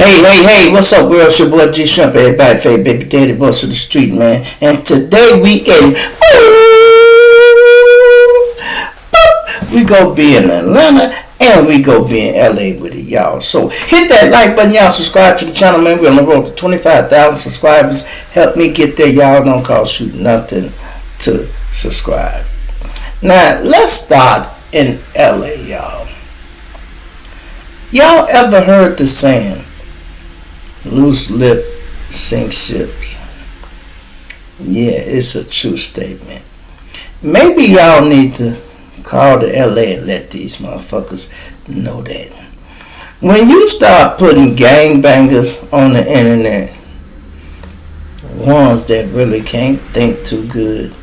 Hey, what's up, world? It's your boy G Shrimp, everybody, favorite baby daddy, voice of the street, man. And today we go be in Atlanta and we go be in LA with it, y'all. So hit that like button, y'all. Subscribe to the channel, man. We're on the road to 25,000 subscribers. Help me get there, y'all. Don't cost you nothing to subscribe. Now, let's start in LA, y'all. Y'all ever heard the saying, loose lip sinks ships? Yeah, it's a true statement. Maybe y'all need to call to LA and let these motherfuckers know that. When you start putting gangbangers on the internet, ones that really can't think too good,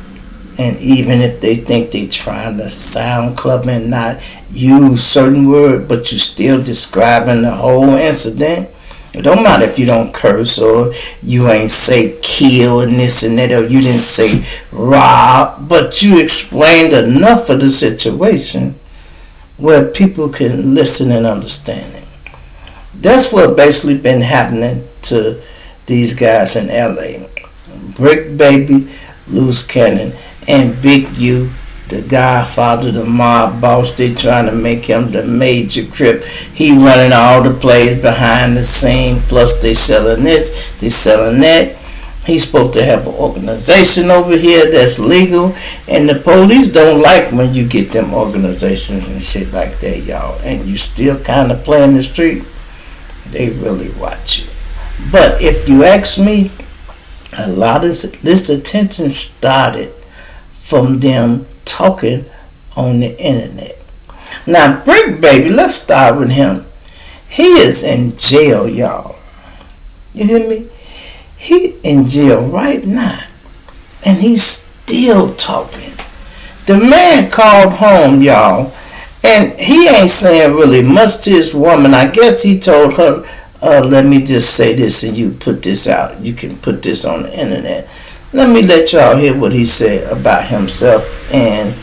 and even if they think they trying to sound clever and not use certain words, but you still describing the whole incident. It don't matter if you don't curse or you ain't say kill and this and that, or you didn't say rob, but you explained enough of the situation where people can listen and understand it. That's what basically been happening to these guys in LA. Bricc Baby, Loose Cannon, and Big U, the Godfather, the mob boss. They trying to make him the major crip. He running all the plays behind the scene. Plus they selling this, they selling that. He's supposed to have an organization over here that's legal, and the police don't like when you get them organizations and shit like that, y'all. And you still kind of play in the street. They really watch you. But if you ask me, a lot of this attention started from them talking on the internet. Now, Bricc Baby, let's start with him. He is in jail, y'all. You hear me? He in jail right now, and he's still talking. The man called home, y'all, and he ain't saying really much to his woman. I guess he told her, let me just say this and you put this out. You can put this on the internet. Let me let y'all hear what he said about himself and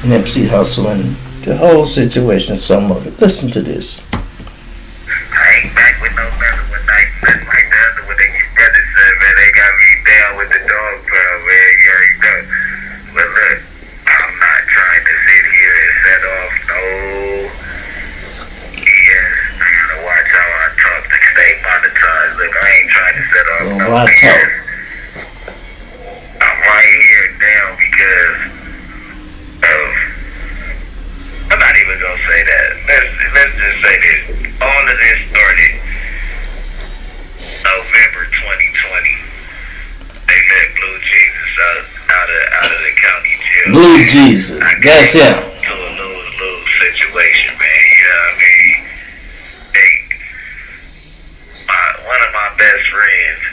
Nipsey Hussle and the whole situation, some of it. Listen to this. I ain't back with no better when nothing like that. What they brother said, man, they got me down with the dog pound, man. You already know. But look, I'm not trying to sit here and set off no BS. I gotta watch how I talk to stay monetized. Look, I ain't trying to set off no BS. I'm right here down because of, I'm not even gonna say that. Let's just say this. All of this started November 2020. They let Blue Jesus out of the county jail. Blue Jesus, that's him. To a lose-lose situation, man. You know what I mean? One of my best friends,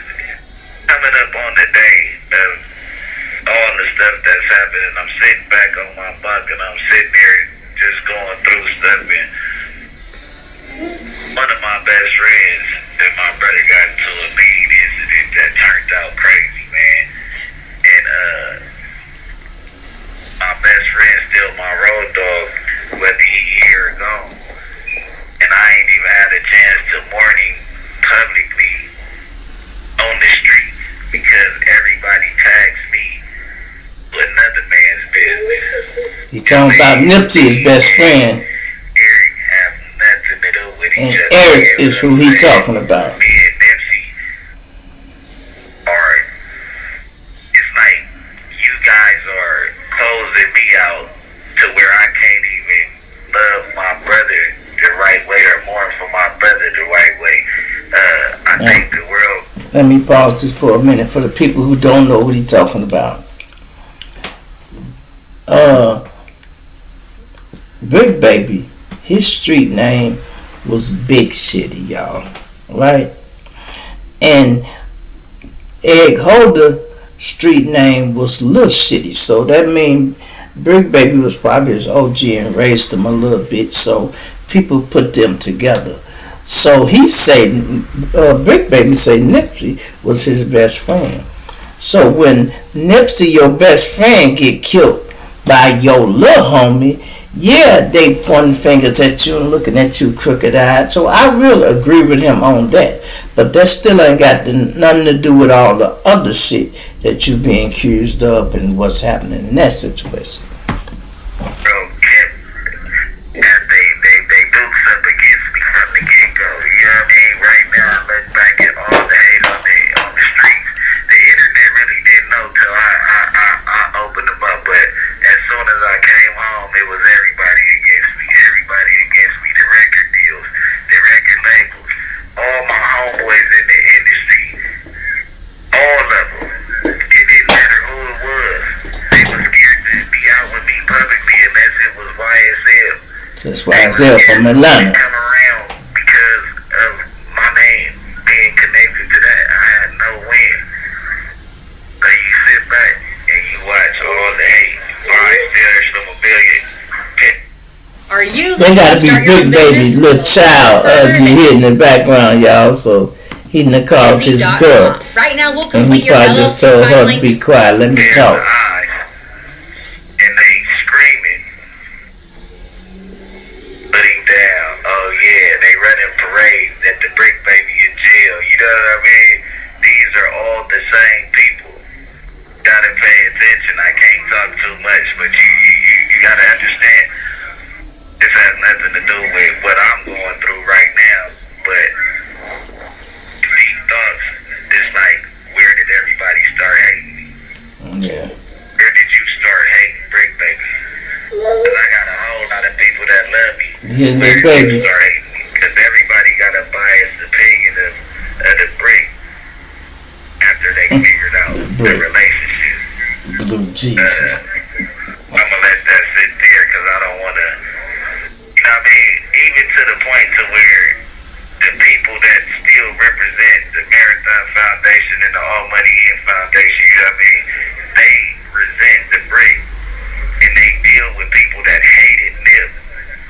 coming up on the day of all the stuff that's happening, I'm sitting back on my bunk and I'm sitting there just going through stuff, and one of my best friends and my brother got into a meeting incident that turned out crazy, man. And my best friend still my road dog, whether he here or gone. And I ain't even had a chance to mourn him publicly on the street because everybody tags me with another man's business. He's talking about Nipsey, his best friend. Eric have nothing to do with each And other. Eric is who he talking about. Me and Nipsey are, it's like you guys are closing me out to where I can't even love my brother the right way or mourn for my brother the right way. I think the world. Let me pause this for a minute for the people who don't know what he's talking about. Bricc Baby, his street name was Big Shitty, y'all, right? And Egg Holder street name was Little Shitty, so that means Bricc Baby was probably his OG and raised him a little bit, so people put them together. So he said, Bricc Baby said Nipsey was his best friend. So when Nipsey, your best friend, get killed by your little homie, Yeah, they pointing fingers at you and looking at you crooked-eyed. So I really agree with him on that. But that still ain't got nothing to do with all the other shit that you being accused of and what's happening in that situation. Bro, they books up against me from the get-go. You know what I mean? Right now, I look back at all the hate on the streets. The internet really didn't know till I opened them up. But as soon as I came home, it was everybody against me. Everybody against me. The record deals, the record labels, all my homeboys in the industry, all of them. It didn't matter who it was. They were scared to be out with me publicly unless it was YSL. That's YSL from Atlanta. Come around because of my name being connected to that. I had no win. But you sit back and you watch all the hate. Are you? They gotta be Bricc Baby's little child you hear in the background, y'all. So he done called his girl. Right now, we'll and he probably just told her to be quiet. Let me talk. And they screaming, put him down. Oh yeah, they running parades at the Bricc Baby in jail. You know what I mean? These are all the same people. Gotta pay attention. I can't talk too much, but you gotta understand. This has nothing to do with what I'm going through right now, but these thoughts, it's like, where did everybody start hating me? Yeah. Where did you start hating Bricc Baby? Because I got a whole lot of people that love me. Yeah, where did baby. you start hating me? Because everybody got a biased opinion of the Bricc after they figured out the relationship. Blue Jesus. I'm going to let that sit there because I don't want to. I mean, even to the point to where the people that still represent the Marathon Foundation and the All Money In Foundation, you know what I mean, they resent the Bricc and they deal with people that hated Nip.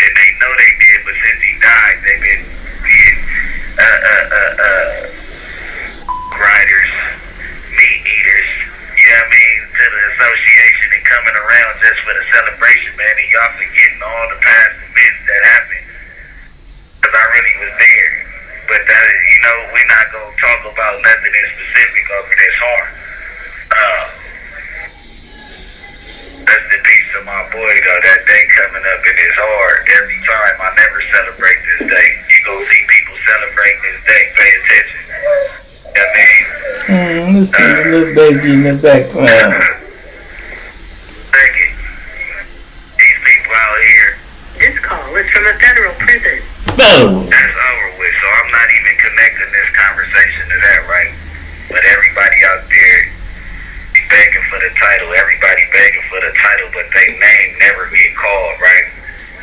And they know they did, but since he died, they've been being riders, meat eaters, you know what I mean, to the association and coming around just for the celebration, man, and y'all forgetting all the past events that happened, because I really was there. But that, you know, we're not going to talk about nothing in specific over this harm. That's the piece of my boy, though, that day coming up in his heart. Every time I never celebrate this day. You go see people celebrating this day, pay attention. You know what I mean? Let's see the little baby in the background. These people out here. This call is from a federal prison. Federal. That's over with, so I'm not even connecting this conversation to that, right? But everybody out there be begging for the title. Everybody begging for the title, but they name never get called, right?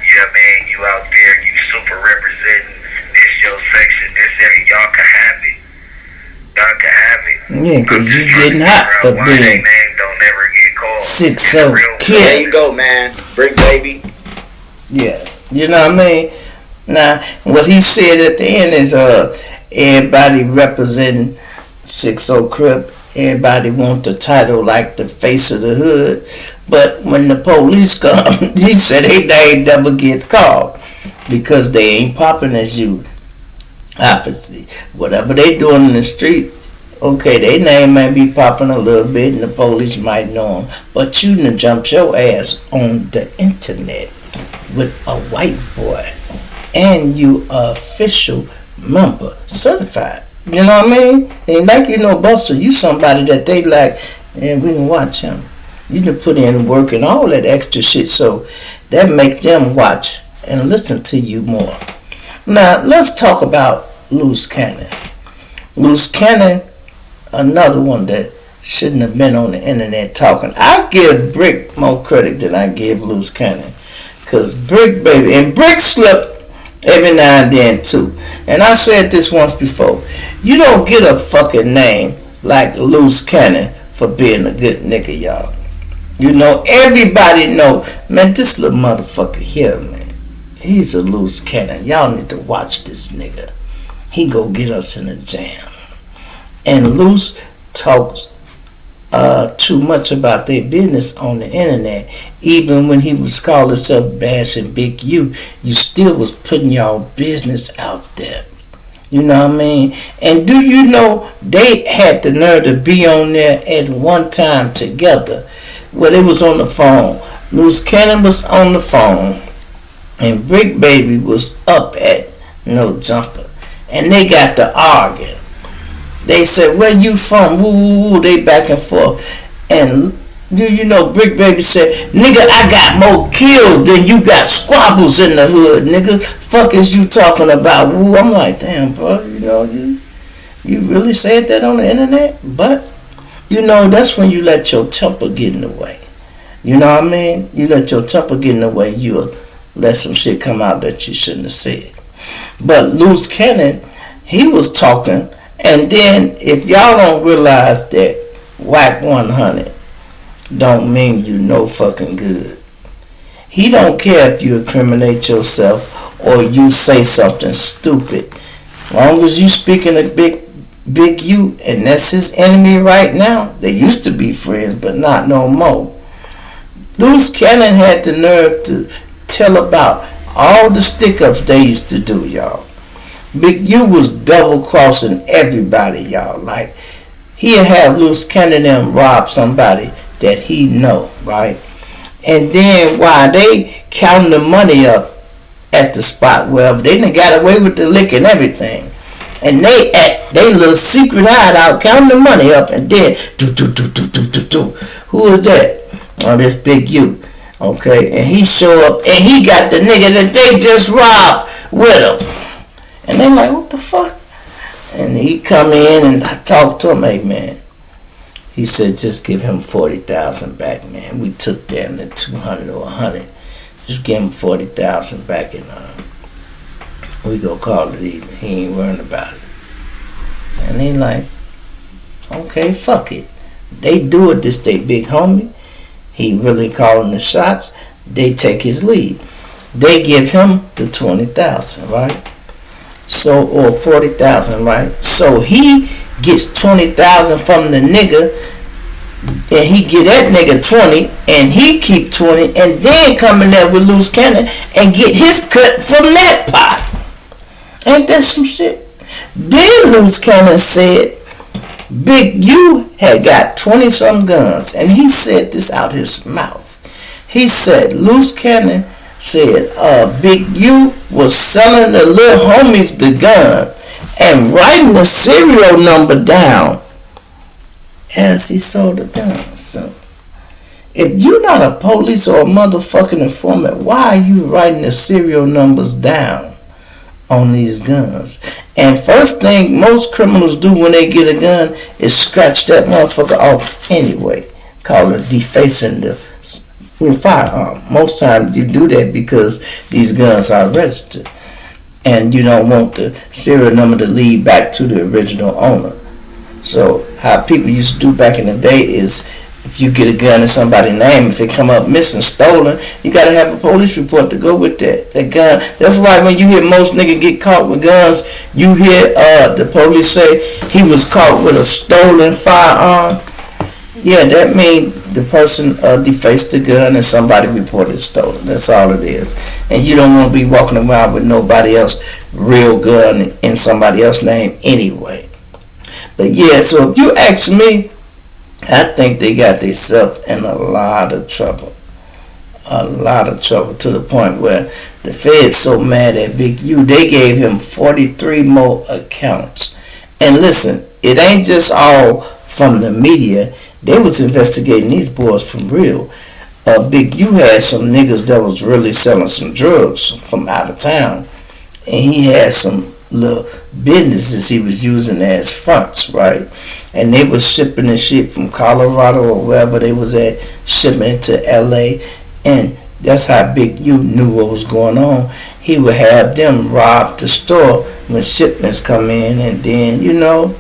You know what I mean? You out there, you super representing this your section, this area. Y'all can have it. Y'all can have it. Yeah, because you getting hot for being name don't never get called. 6-0 kid. There you go, man. Bricc Baby. Yeah, you know what I mean? Now, what he said at the end is everybody representing 6-0 Crip. Everybody want the title like the face of the hood. But when the police come, he said they ain't never get called because they ain't popping as you. Obviously, whatever they doing in the street, okay, their name may be popping a little bit and the police might know them. But you done jumped your ass on the internet with a white boy and you official member, certified. You know what I mean? Ain't like you no buster. You somebody that they like, and we can watch him. You done put in work and all that extra shit, so that make them watch and listen to you more. Now, let's talk about Loose Cannon. Loose Cannon, another one that shouldn't have been on the internet talking. I give Bricc more credit than I give Loose Cannon. Because Bricc Baby, and Bricc slip every now and then too. And I said this once before. You don't get a fucking name like Loose Cannon for being a good nigga, y'all. You know, everybody know, man, this little motherfucker here, man. He's a loose cannon. Y'all need to watch this nigga. He go get us in a jam. And Loose talks too much about their business on the internet. Even when he was calling himself bashing Big U, you still was putting y'all business out there. You know what I mean? And do you know they had the nerve to be on there at one time together? Well, they was on the phone. Loose Cannon was on the phone, and Bricc Baby was up at No Jumper, and they got to arguing. They said, "Where you from?" Woo, woo, woo. They back and forth, and do you know Bricc Baby said, "Nigga, I got more kills than you got squabbles in the hood, nigga. Fuck is you talking about?" Woo. I'm like, damn, bro. You know you really said that on the internet, but you know that's when you let your temper get in the way. You know what I mean? You let your temper get in the way, you'll let some shit come out that you shouldn't have said. But Loose Cannon, he was talking, and then if y'all don't realize that whack 100 don't mean you no fucking good. He don't care if you incriminate yourself or you say something stupid. As long as you speaking a big U, and that's his enemy right now. They used to be friends, but not no more. Loose Cannon had the nerve to tell about all the stick-ups they used to do, y'all. Big U was double-crossing everybody, y'all. Like, he'll have Loose Cannon them rob somebody that he know, right? And then while they counting the money up at the spot, well, they done got away with the lick and everything. And they at they little secret hideout counting the money up, and then do. Who is that? Oh, this Big U. Okay, and he show up and he got the nigga that they just robbed with him. And they like, what the fuck? And he come in and I talk to him, hey man. He said, just give him 40,000 back, man. We took down the 200 or 100. Just give him 40,000 back, and we go call it even. He ain't worrying about it. And they like, okay, fuck it. They do it. This they big homie. He really calling the shots. They take his lead. They give him the 20,000, right? So, or 40,000, right? So he gets 20,000 from the nigga, and he get that nigga 20, and he keep 20, and then come in there with Loose Cannon and get his cut from that pot. Ain't that some shit? Then Loose Cannon said Big U had got 20-some guns, and he said this out his mouth. He said Loose Cannon said Big U was selling the little homies the gun and writing the serial number down as he sold the gun. So if you're not a police or a motherfucking informant, why are you writing the serial numbers down on these guns? And first thing most criminals do when they get a gun is scratch that motherfucker off anyway. Call it defacing the firearm. Most times you do that because these guns are registered, and you don't want the serial number to lead back to the original owner. So how people used to do back in the day is, if you get a gun in somebody's name, if it come up missing, stolen, you gotta have a police report to go with that gun. That's why when you hear most niggas get caught with guns, you hear the police say he was caught with a stolen firearm. Yeah, that means the person defaced the gun and somebody reported stolen. That's all it is. And you don't want to be walking around with nobody else real gun in somebody else's name anyway. But yeah, so if you ask me, I think they got themselves in a lot of trouble. A lot of trouble, to the point where the Fed's so mad at Big U, they gave him 43 more accounts. And listen, it ain't just all from the media. They was investigating these boys from real. Big U had some niggas that was really selling some drugs from out of town. And he had some little businesses he was using as fronts, right? And they was shipping the shit from Colorado or wherever they was at, shipping it to LA. And that's how Big U knew what was going on. He would have them rob the store when shipments come in, and then, you know,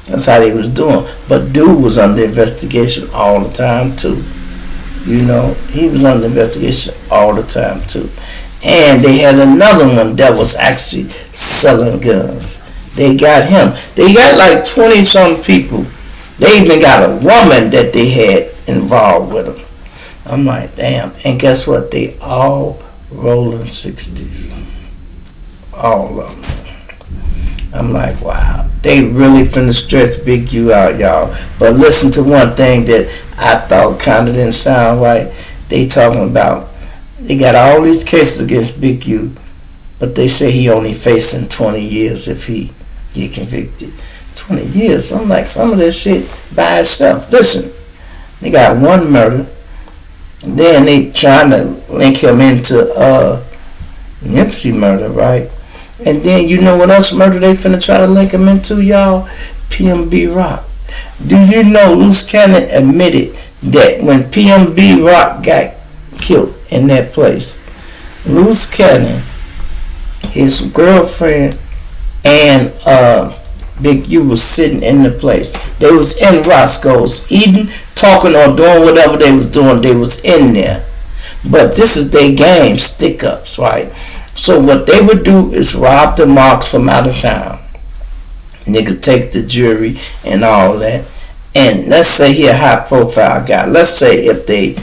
that's how they was doing. But dude was under investigation all the time too. You know, he was under investigation all the time too. And they had another one that was actually selling guns. They got him. They got like 20-some people They even got a woman that they had involved with them. I'm like, damn. And guess what? They all rolling 60s. All of them. I'm like, wow. They really finna stretch Big U out, y'all. But listen to one thing that I thought kind of didn't sound right. They talking about, they got all these cases against Big U, but they say he only facing 20 years if he get convicted. 20 years. I'm like, some of this shit by itself. Listen, they got one murder. Then they trying to link him into Nipsey murder, right? And then you know what else murder they finna try to link him into, y'all? PMB Rock. Do you know Loose Cannon admitted that when PMB Rock got killed in that place, Loose Cannon, his girlfriend, and Big U was sitting in the place. They was in Roscoe's, eating, talking, or doing whatever they was doing. They was in there. But this is their game, stick-ups, right? So what they would do is rob the marks from out of town. Niggas take the jewelry and all that. And let's say he a high-profile guy. Let's say if they,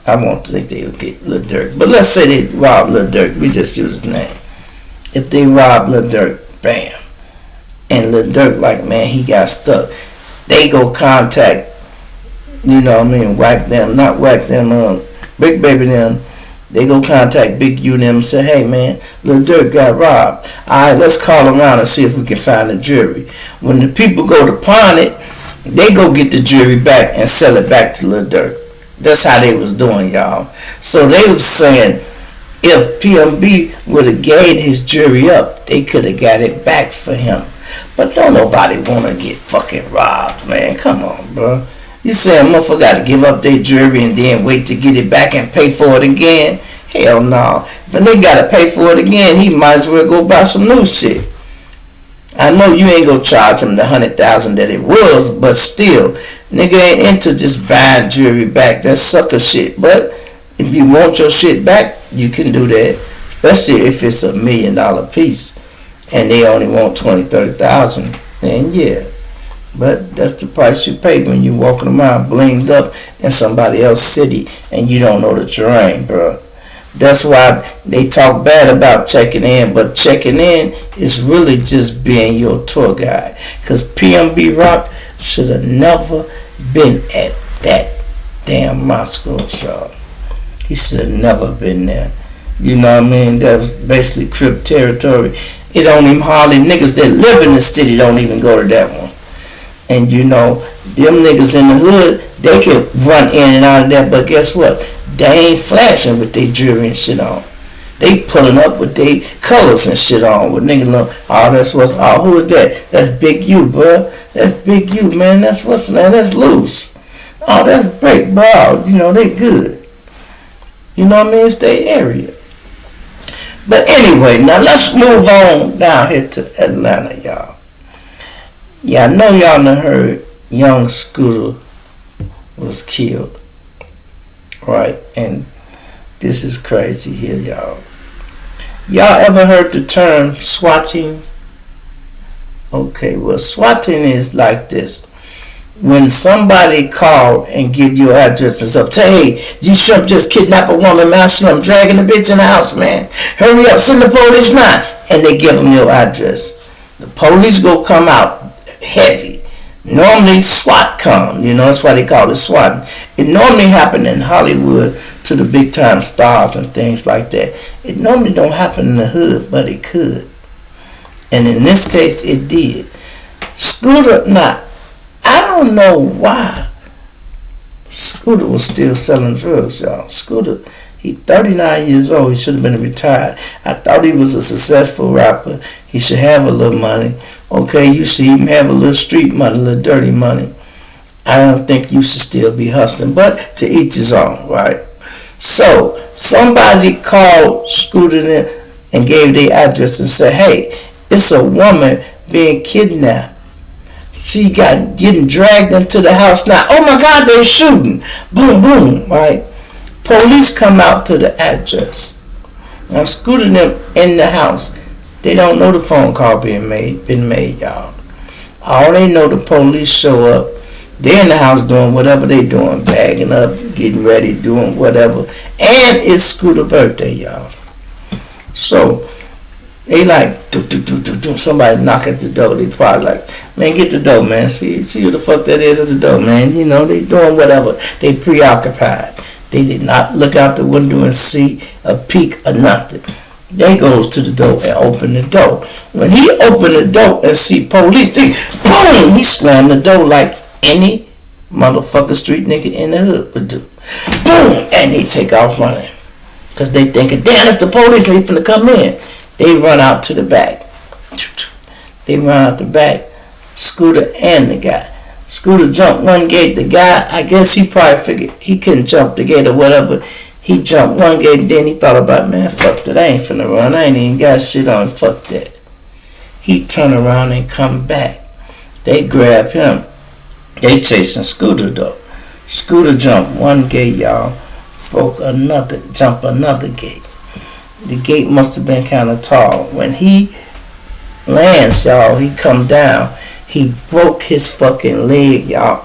I won't think they would get Lil Durk, but let's say they rob Lil Durk. We just use his name. If they rob Lil Durk, bam. And Lil Durk, like, man, he got stuck. They go contact, you know what I mean, Bricc Baby them. They go contact Big U them and say, hey, man, Lil Durk got robbed. All right, let's call around and see if we can find the jewelry. When the people go to pawn it, they go get the jewelry back and sell it back to Lil Durk. That's how they was doing, y'all. So they was saying, if PMB would have gave his jewelry up, they could have got it back for him. But don't nobody want to get fucking robbed, man. Come on, bro. You saying motherfucker got to give up their jewelry and then wait to get it back and pay for it again? Hell no. If a nigga got to pay for it again, he might as well go buy some new shit. I know you ain't gonna charge him the $100,000 that it was, but still, nigga ain't into just buying jewelry back. That's sucker shit. But if you want your shit back, you can do that. Especially if it's $1 million piece and they only want 20, 30,000, then yeah. But that's the price you pay when you walking around blinged up in somebody else's city and you don't know the terrain, bro. That's why they talk bad about checking in, but checking in is really just being your tour guide. Because PMB Rock should have never been at that damn Moscow show. He should have never been there. You know what I mean? That was basically Crip territory. It don't even hardly niggas that live in the city don't even go to that one. And you know, them niggas in the hood, they can run in and out of that, but guess what? They ain't flashing with their jewelry and shit on. They pulling up with their colors and shit on. With niggas look, oh, that's what's, oh, who is that? That's Big U, bro. That's Big U, man. That's what's, man, that's Loose. Oh, that's Bricc, bro. You know, they good. You know what I mean? It's their area. But anyway, now let's move on down here to Atlanta, y'all. Yeah, I know y'all done heard young Scooter was killed. Right? And this is crazy here, y'all. Y'all ever heard the term swatting? Okay, well, swatting is like this. When somebody call and give you address and stuff, say, hey, you sure just kidnap a woman, man? I'm dragging the bitch in the house, man. Hurry up, send the police now. And they give them your address. The police go come out heavy. Normally SWAT come, you know, that's why they call it SWAT. It normally happen in Hollywood to the big time stars and things like that. It normally don't happen in the hood, but it could. And in this case, it did. Scooter, now, I don't know why Scooter was still selling drugs, y'all. Scooter, he 39 years old. He should have been retired. I thought he was a successful rapper. He should have a little money. Okay, you see him have a little street money, a little dirty money. I don't think you should still be hustling, but to each his own, right? So, somebody called Scooter and gave their address and said, hey, it's a woman being kidnapped. She getting dragged into the house now. Oh my God, they're shooting. Boom, boom, right? Police come out to the address. Now, Scooter them in the house. They don't know the phone call been made, y'all. All they know, the police show up. They're in the house doing whatever they doing, bagging up, getting ready, doing whatever. And it's Scooter's birthday, y'all. So they like, do, somebody knock at the door. They probably like, man, get the door, man. See who the fuck that is at the door, man. You know, they doing whatever. They preoccupied. They did not look out the window and see a peek or nothing. They goes to the door and open the door. When he opened the door and see police, boom, he slammed the door like any motherfucker street nigga in the hood would do. Boom, and he take off running. Because they thinking, damn, that's the police, they finna come in. They run out to the back. They run out the back, Scooter and the guy. Scooter jumped one gate. The guy, I guess he probably figured he couldn't jump the gate or whatever. He jumped one gate and then he thought about, man, fuck that. I ain't finna run. I ain't even got shit on. Fuck that. He turned around and come back. They grab him. They chasing Scooter though. Scooter jumped one gate, y'all. Jump another gate. The gate must have been kind of tall. When he lands, y'all, he come down. He broke his fucking leg, y'all,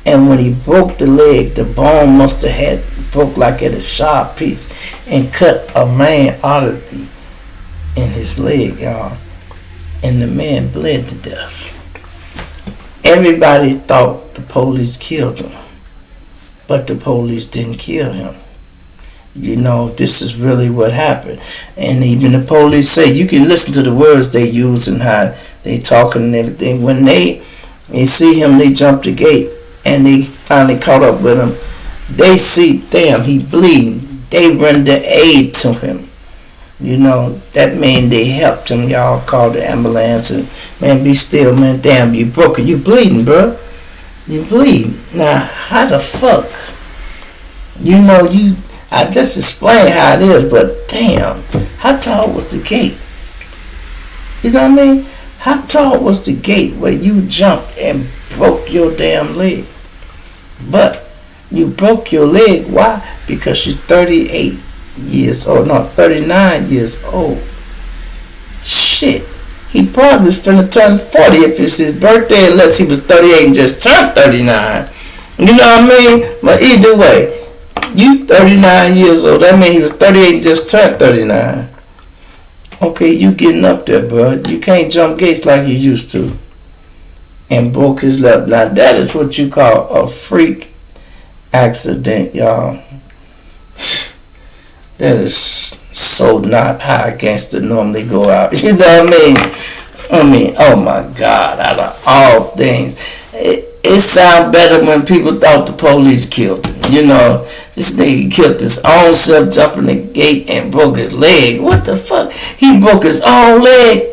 and when he broke the leg, the bone must have had broke like at a sharp piece and cut a main artery in his leg, y'all, and the man bled to death. Everybody thought the police killed him, but the police didn't kill him. You know, this is really what happened. And even the police say, you can listen to the words they use and how they talking and everything. When they see him, they jump the gate and they finally caught up with him. They see, damn, he bleeding. They render aid to him. You know, that means they helped him. Y'all called the ambulance and, man, be still, man. Damn, you broke it. You bleeding, bro. You bleeding. Now, how the fuck? You know, I just explained how it is, but damn, how tall was the gate? You know what I mean? How tall was the gate where you jumped and broke your damn leg? But you broke your leg, why? Because you're 38 years old, no, 39 years old. Shit, he probably was finna turn 40 if it's his birthday, unless he was 38 and just turned 39. You know what I mean? But either way, you 39 years old. That means he was 38 and just turned 39. Okay, you getting up there, bro. You can't jump gates like you used to. And broke his leg. Now, that is what you call a freak accident, y'all. That is so not how a gangster normally go out. You know what I mean, oh my God, out of all things. It sounds better when people thought the police killed him. You know, this nigga killed his own self jumping the gate and broke his leg. What the fuck? He broke his own leg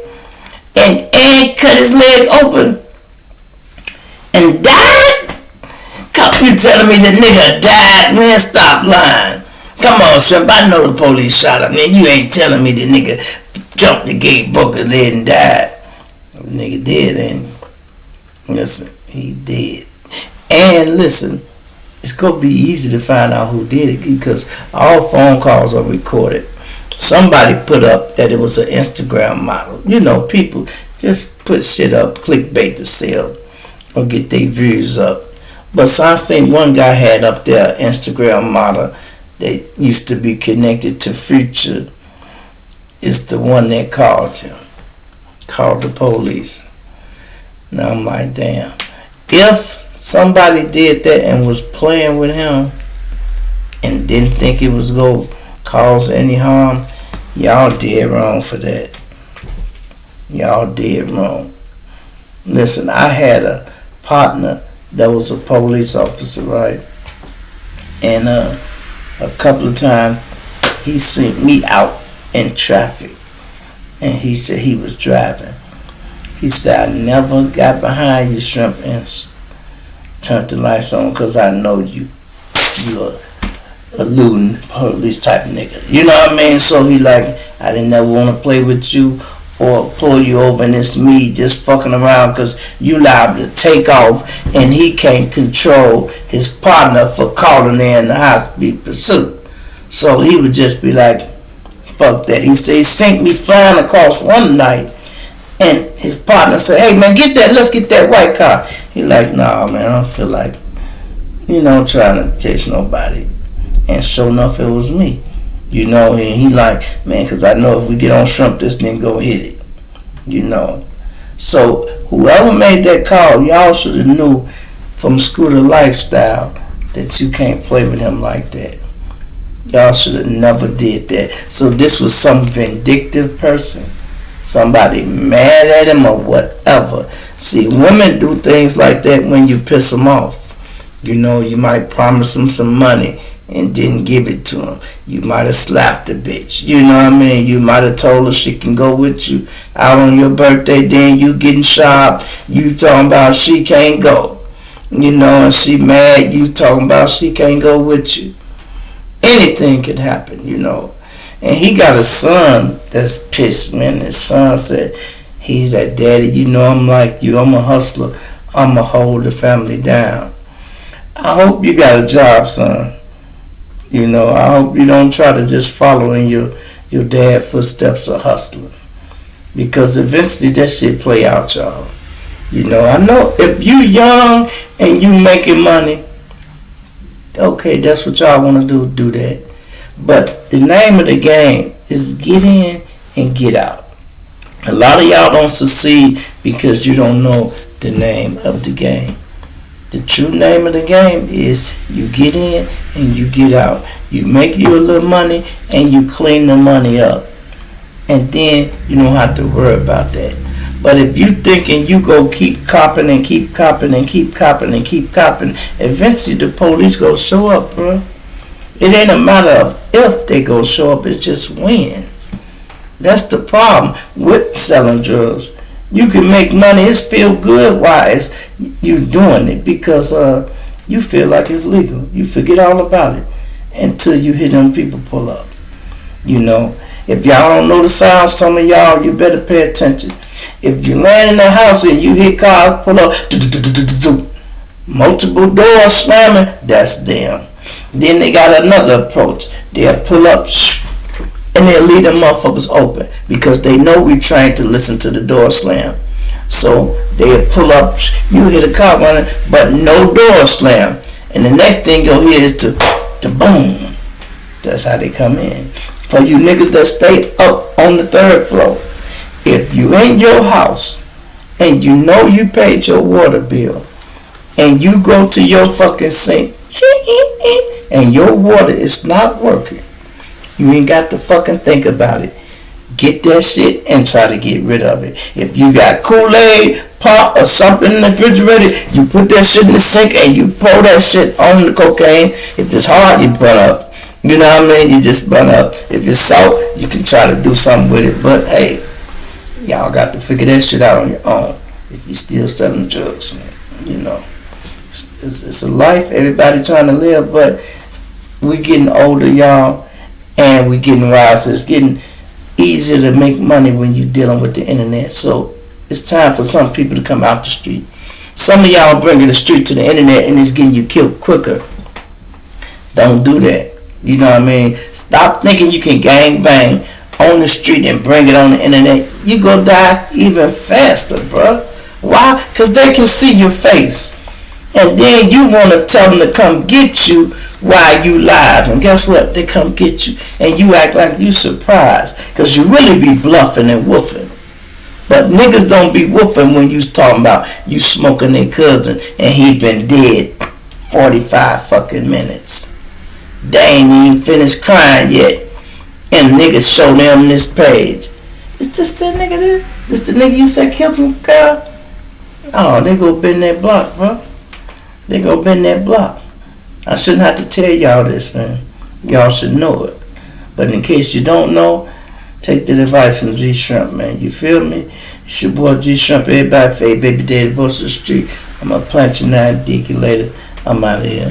and cut his leg open and died? You telling me the nigga died? Man, stop lying. Come on, Shrimp. I know the police shot him. Man, you ain't telling me the nigga jumped the gate, broke his leg and died. The nigga did, ain't he? Listen. He did. And listen, it's going to be easy to find out who did it because all phone calls are recorded. Somebody put up that it was an Instagram model. You know, people just put shit up, clickbait to sell or get their views up. But so I seen one guy had up there an Instagram model that used to be connected to Future. It's the one that called him, called the police. Now I'm like, damn. If somebody did that and was playing with him and didn't think it was going to cause any harm, y'all did wrong for that. Y'all did wrong. Listen, I had a partner that was a police officer, right? And a couple of times he seen me out in traffic and he said he was driving. He said, I never got behind you, Shrimp, and turned the lights on because I know you're a looting police type nigga. You know what I mean? So he like, I didn't never want to play with you or pull you over and it's me just fucking around because you liable to take off and he can't control his partner for calling in the high-speed pursuit. So he would just be like, fuck that. He said he sent me flying across one night. And his partner said, hey man, let's get that white car. He like, nah, man, I don't feel like, trying to text nobody. And sure enough, it was me. And he like, man, because I know if we get on shrimp, this nigga go hit it. So whoever made that call, y'all should have knew from Scooter Lifestyle that you can't play with him like that. Y'all should have never did that. So this was some vindictive person. Somebody mad at him or whatever. See, women do things like that when you piss them off. You might promise them some money and didn't give it to him. You might have slapped the bitch. You know what I mean? You might have told her she can go with you out on your birthday. Then you getting shopped. You talking about she can't go. And she mad. You talking about she can't go with you. Anything could happen, And he got a son that's pissed, man. His son said, he's that daddy, I'm like you. I'm a hustler. I'm going to hold the family down. I hope you got a job, son. I hope you don't try to just follow in your dad's footsteps of hustling. Because eventually that shit play out, y'all. I know if you young and you making money, okay, that's what y'all want to do that. But the name of the game is get in and get out. A lot of y'all don't succeed because you don't know the name of the game. The true name of the game is you get in and you get out. You make you a little money and you clean the money up. And then you don't have to worry about that. But if you thinking you go keep copping and keep copping and keep copping and keep copping, eventually the police go show up, bro. It ain't a matter of if they go show up, it's just when. That's the problem with selling drugs. You can make money, it's feel good while you doing it because you feel like it's legal. You forget all about it until you hear them people pull up. If y'all don't know the sound, some of y'all, you better pay attention. If you land in the house and you hear cars pull up, multiple doors slamming, that's them. Then they got another approach. They'll pull up and they'll leave them motherfuckers open because they know we trained to listen to the door slam. So they'll pull up, you hear the car running, but no door slam. And the next thing you'll hear is the boom. That's how they come in. For you niggas that stay up on the third floor, if you in your house and you know you paid your water bill and you go to your fucking sink and your water is not working, you ain't got to fucking think about it. Get that shit and try to get rid of it. If you got Kool-Aid, pop, or something in the refrigerator, you put that shit in the sink and you pour that shit on the cocaine. If it's hard, you burn up. You know what I mean? You just burn up. If it's soft, you can try to do something with it. But hey, y'all got to figure that shit out on your own. If you still selling drugs, man. It's a life everybody trying to live, but we getting older, y'all, and we getting wiser. It's getting easier to make money when you're dealing with the internet. So it's time for some people to come out the street. Some of y'all bringing the street to the internet and it's getting you killed quicker. Don't do that. You know what I mean? Stop thinking you can gang bang on the street and bring it on the internet. You go die even faster, bro. Why? Because they can see your face. And then you want to tell them to come get you while you live. And guess what? They come get you. And you act like you surprised. Because you really be bluffing and woofing. But niggas don't be woofing when you talking about you smoking their cousin and he been dead 45 fucking minutes. They ain't even finished crying yet. And niggas show them this page. Is this that nigga there? This the nigga you said killed him, girl? Oh, they go bend that block, bro. They go bend that block. I shouldn't have to tell y'all this, man. Y'all should know it. But in case you don't know, take the advice from G Shrimp, man. You feel me? It's your boy G Shrimp. Everybody fade, baby daddy, voice of the street. I'm gonna plant you now, dick you later. I'm out of here.